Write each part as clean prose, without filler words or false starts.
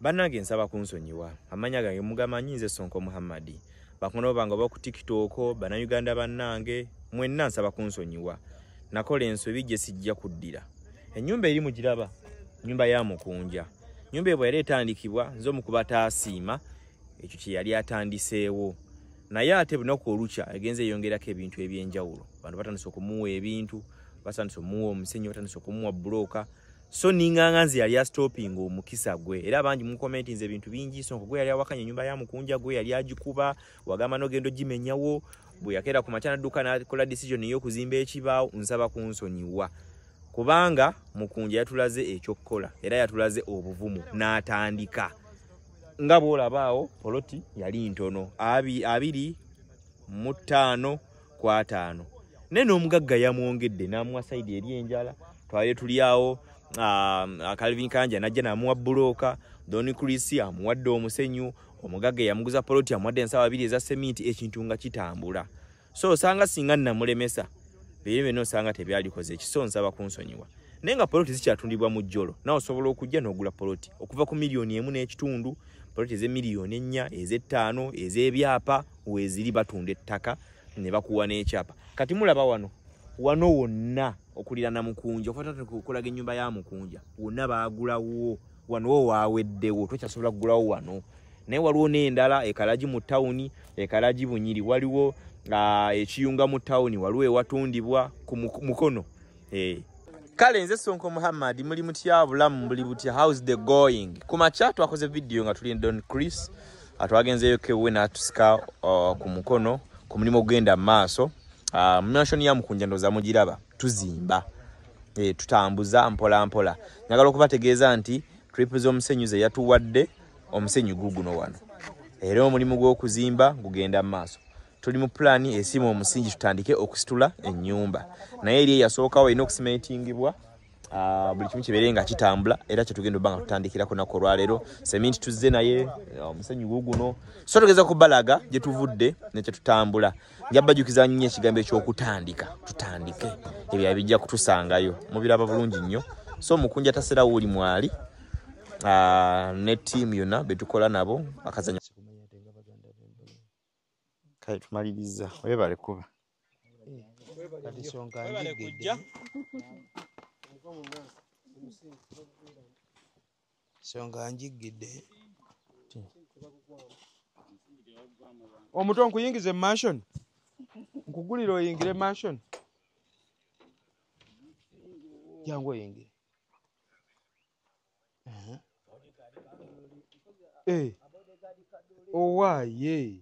Bannange nsaba kunsonyiwa. Amanya gange mugamanyi nze Sonko Muhammad. Bakono bange ba ku TikTok, bannayuganda bannange, mwenna nsaba kunsonyiwa. Nakola ensobi gye sijja kuddira. Ennyumba eri mu giraba, nyumba ya Mukunja. Nyumba ebwe yali etandikibwa nzo mu kuba asiima ekyo kye yali atandiseewo. Naye ate bunaku olukya agenze yongerako ebintu ebyenjawulo. Bantu batandise okumuwa ebintu, batandise okumuwa omusenyu, batandise okumuwa buloka. So ninganganzi yali stopping omukisa gwe. Era abangi mu comment nze ebintu bingi Sonko gwe yali awakanya nyumba ya Mukunja gwe yali agikuba, wagamba no gendo gimenyawo, bwe yakera ku machana duka na kola decision yo kuzimba ekibaawo nsaba kunsonyiwa. Kubanga Mukunja yatulaze ekyokola era yatulaze obuvumu n'atandika. Nga bwolabaawo poloti yali ntono 2.5 nene omugagga yamwongedde n'amuwa side eri enjala twale tuliawo Calvin Kanja najja namuwa buloka Doni Chris amuwadde omusenyu omugagga yamuguza poloti amuwadde ensawa 2 eza sementi ekintu nga kitambula. So sanga singa namulemesa bebe no sanga tebyalikoze ekiso nsaba kunsonyiwa. Nenga poloti zikyatundibwa mu jjolo na osobola okujja n'ogula poloti okuva ku milioni 1.5 poloti ze milioni 4 eze 5 ez'ebyapa weziri batunda ettaka ne bakuwa n'ekyapa. Kati mulaba wano wonna okulira na Mukunja ofatata kukolaga ennyumba ya Mukunja wonna baagulawo wano waaweddewo tokyasobola kugulawo wano. Naye waliwo n'endala ekalaji mu tawuni ekalaji Bunyiri waliwo ekiyunga mu tawuni waliwo ewatundibwa ku mukono. Kale nze Sonko Muhammad muli mutya bulamu muli butya how's the going. Kumacha twakoze video nga tuli Don Chris atwagenzeyo kewe natusika ku mukono ku mulimo ogenda maaso. Mnashoni ya Mukunja ndoza mugiraba tuzimba tutambuza mpola mpola. Njagala okubategeeza nti trip z'omusenyuze yatuwadde omusenyu guguno wano. Era omulimu gw'okuzimba gugenda maaso. Tuli mu plan esimu omusingi tutandike okusitula ennyumba. Naye eri yasookawo ino okusimentingibwa buli kimu kiberenga kitambula era kye tugenda banga tutandikirako nako lwalero sementi tuzze naye omusenyu guguno. So tugeza kubalaga gye tuvudde ne kye tutambula. Njabbajukiza nnyo ekigambo eky'okutandika tutandike ebyo bijja kutusangayo mubiraba bulungi nnyo. So Mukunja tasera wuli mwali ne team yona betukola nabo akazanya kale tumaliriza webale kuba kati Sonka njigidde Sonka njigidde omuto nkuyingize mansion nkugulira oyingire mansion jangu oyingire owaye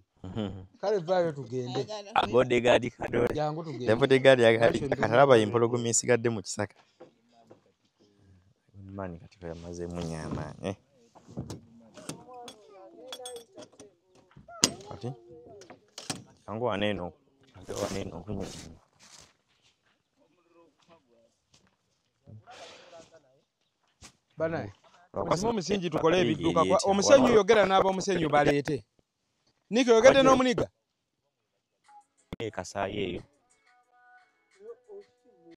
kale vayo tugende bodyguard kadole jangu tugende bodyguard yagali katalaba impologoma isigadde mu kisaka mani katika yamaze munyama ati ango aneno kunyama bana Okwasimo musingi tukole ebiduka kwa omusenyu yogera nabo omusenyu baleete Niko yogedde n'omuniga kasaye eyo